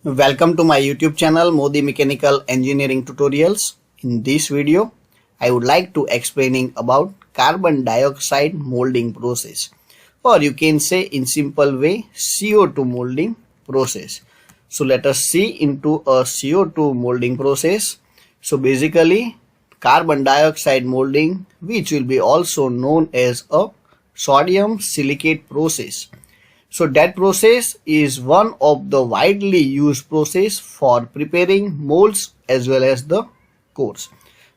Welcome to my YouTube channel Modi Mechanical Engineering Tutorials. In this video, I would like to explaining about carbon dioxide molding process, or you can say in simple way CO2 molding process. So let us see into a CO2 molding process. So basically carbon dioxide molding, which will be also known as a sodium silicate process. So that process is one of the widely used process for preparing molds as well as the cores.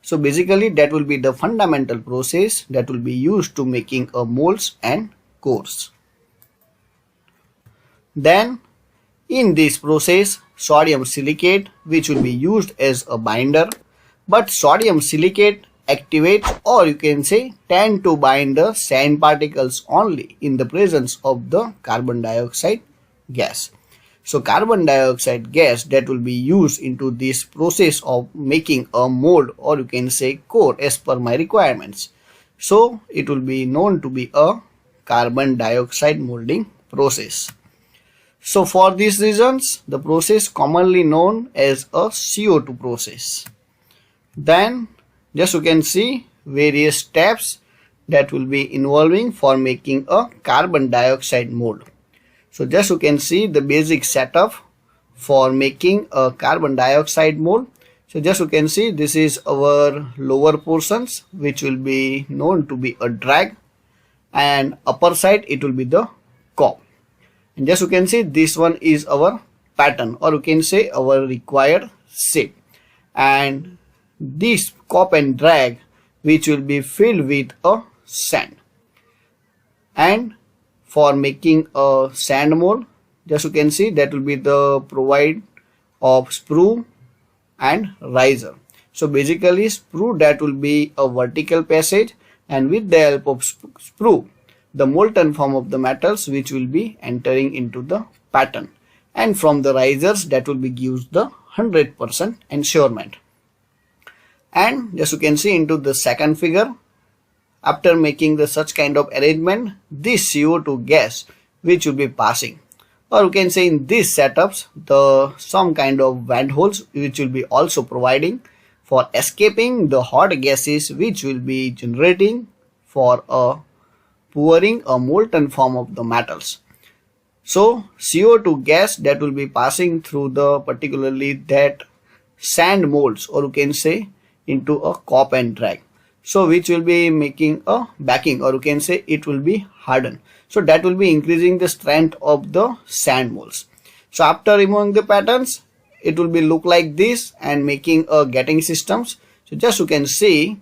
So basically that will be the fundamental process that will be used to making a molds and cores. Then in this process sodium silicate, which will be used as a binder, but sodium silicate activates, or you can say tend to bind the sand particles only in the presence of the carbon dioxide gas. So carbon dioxide gas that will be used into this process of making a mold, or you can say core as per my requirements. So it will be known to be a carbon dioxide molding process. So for these reasons, the process commonly known as a CO2 process. Then just you can see various steps that will be involving for making a carbon dioxide mold. So just you can see the basic setup for making a carbon dioxide mold. So just you can see this is our lower portions, which will be known to be a drag, and upper side it will be the cup. And just you can see this one is our pattern, or you can say our required shape, and this cup and drag which will be filled with a sand. And for making a sand mold, just you can see that will be the provide of sprue and riser. So basically sprue that will be a vertical passage, and with the help of sprue the molten form of the metals which will be entering into the pattern, and from the risers that will be gives the 100% ensurement. And just you can see into the second figure, after making the such kind of arrangement, this CO2 gas which will be passing, or you can say in these setups the some kind of vent holes which will be also providing for escaping the hot gases which will be generating for a pouring a molten form of the metals. So CO2 gas that will be passing through the particularly that sand molds, or you can say into a cup and drag, so which will be making a backing, or you can say it will be hardened. So that will be increasing the strength of the sand molds. So after removing the patterns, it will be look like this and making a getting systems. So just you can see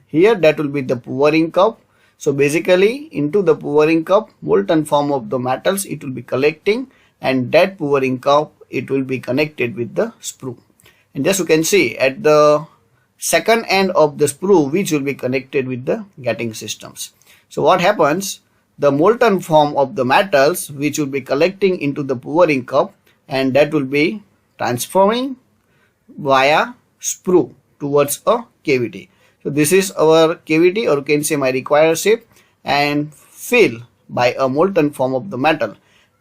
here that will be the pouring cup. So basically into the pouring cup molten form of the metals it will be collecting, and that pouring cup it will be connected with the sprue. And just you can see at the second end of the sprue which will be connected with the getting systems. So what happens, the molten form of the metals which will be collecting into the pouring cup, and that will be transforming via sprue towards a cavity. So this is our cavity, or you can say my required shape, and fill by a molten form of the metal,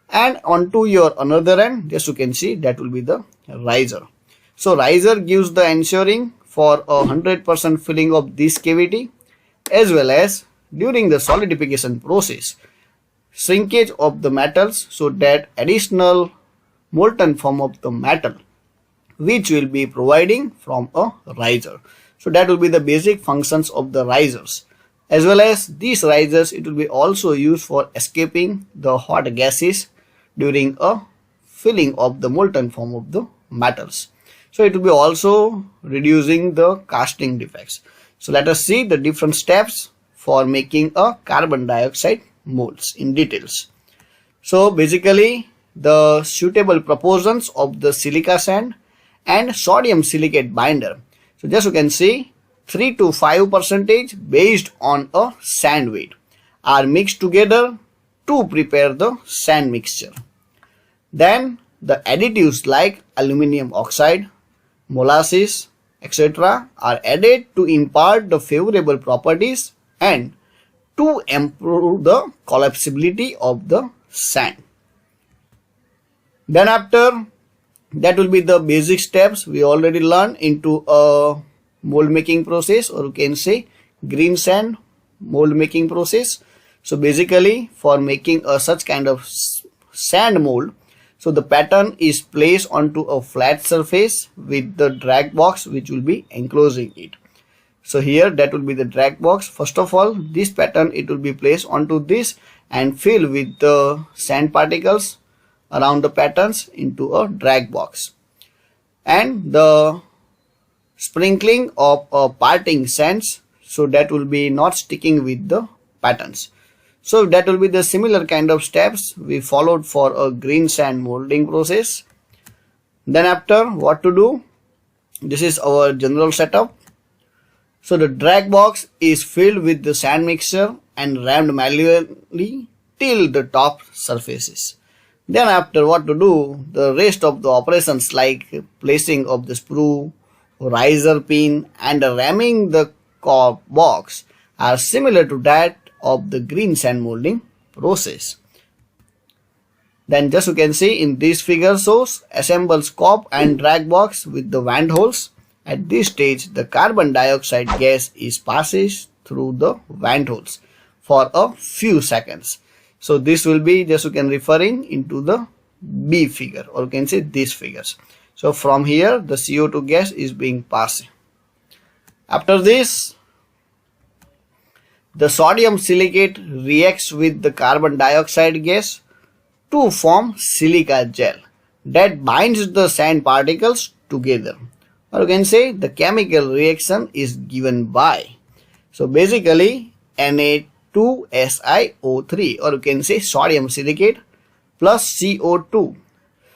and onto your another end just you can see that will be the riser. So riser gives the ensuring for a 100% filling of this cavity, as well as during the solidification process shrinkage of the metals, so that additional molten form of the metal which will be providing from a riser. So that will be the basic functions of the risers. As well as these risers it will be also used for escaping the hot gases during a filling of the molten form of the metals. So it will be also reducing the casting defects. So let us see the different steps for making a carbon dioxide molds in details. So basically the suitable proportions of the silica sand and sodium silicate binder. So just you can see 3 to 5% based on a sand weight are mixed together to prepare the sand mixture. Then the additives like aluminum oxide, molasses, etc. are added to impart the favorable properties and to improve the collapsibility of the sand. Then after That will be the basic steps we already learned into a mold making process, or you can say green sand mold making process. So basically for making a such kind of sand mold, so the pattern is placed onto a flat surface with the drag box which will be enclosing it. So here that will be the drag box. First of all, this pattern it will be placed onto this and fill with the sand particles around the patterns into a drag box, and the sprinkling of a parting sands, so that will be not sticking with the patterns. So that will be the similar kind of steps we followed for a green sand molding process. Then after, what to do? This is our general setup. So the drag box is filled with the sand mixture and rammed manually till the top surfaces. Then after, what to do? The rest of the operations like placing of the sprue, riser pin and ramming the core box are similar to that of the green sand molding process. Then just you can see in this figure shows assemble scope and drag box with the vent holes. At this stage, the carbon dioxide gas is passes through the vent holes for a few seconds. So this will be just you can referring into the B figure, or you can say these figures. So from here the CO2 gas is being passed. After this, the sodium silicate reacts with the carbon dioxide gas to form silica gel that binds the sand particles together, or you can say the chemical reaction is given by, so basically Na2SiO3, or you can say sodium silicate plus CO2.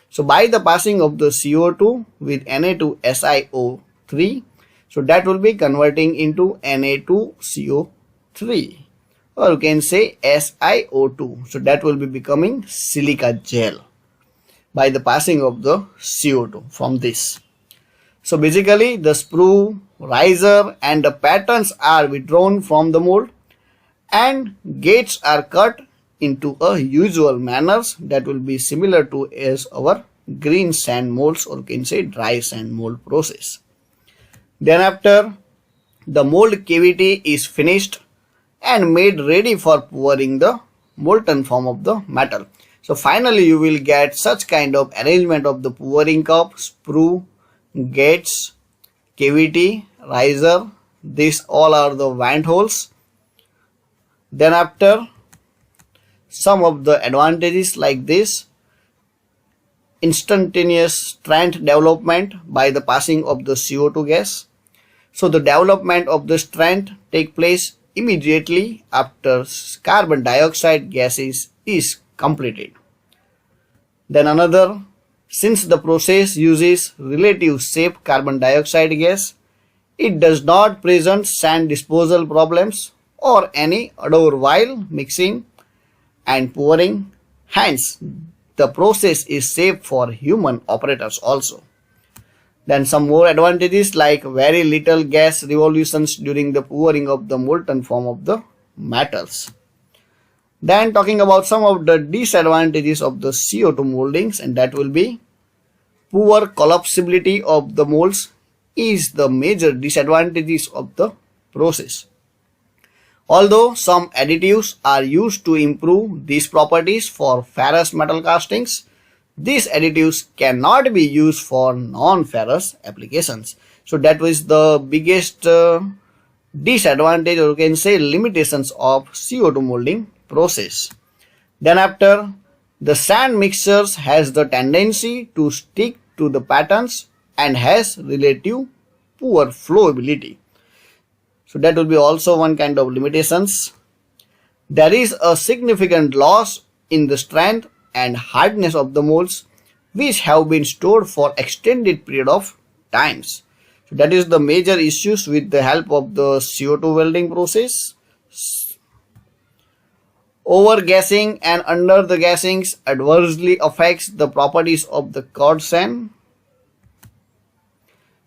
So by the passing of the CO2 with Na2SiO3, so that will be converting into Na2CO3, or you can say SiO2. So that will be becoming silica gel by the passing of the CO2 from this. So basically the sprue, riser and the patterns are withdrawn from the mold and gates are cut into a usual manners that will be similar to as our green sand molds, or you can say dry sand mold process. Then after, the mold cavity is finished and made ready for pouring the molten form of the metal. So finally you will get such kind of arrangement of the pouring cup, sprue, gates, cavity, riser. These all are the vent holes. Then after, some of the advantages like this: instantaneous strength development by the passing of the CO2 gas. So the development of the strength take place immediately after carbon dioxide gases is completed. Then another, since the process uses relative safe carbon dioxide gas, it does not present sand disposal problems or any odor while mixing and pouring. Hence, the process is safe for human operators also. Then some more advantages like very little gas revolutions during the pouring of the molten form of the metals. Then talking about some of the disadvantages of the CO2 moldings, and that will be poor collapsibility of the molds is the major disadvantages of the process. Although some additives are used to improve these properties for ferrous metal castings, these additives cannot be used for non-ferrous applications. So that was the biggest disadvantage, or you can say limitations of CO2 molding process. Then after, the sand mixtures has the tendency to stick to the patterns and has relative poor flowability. So that will be also one kind of limitations. There is a significant loss in the strength and hardness of the molds which have been stored for extended period of times. So that is the major issues with the help of the CO2 welding process. Over gassing and under the gassings adversely affects the properties of the cord sand.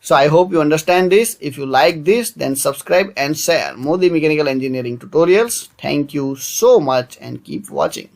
So I hope you understand this. If you like this, then subscribe and share Modi Mechanical Engineering tutorials. Thank you so much and keep watching.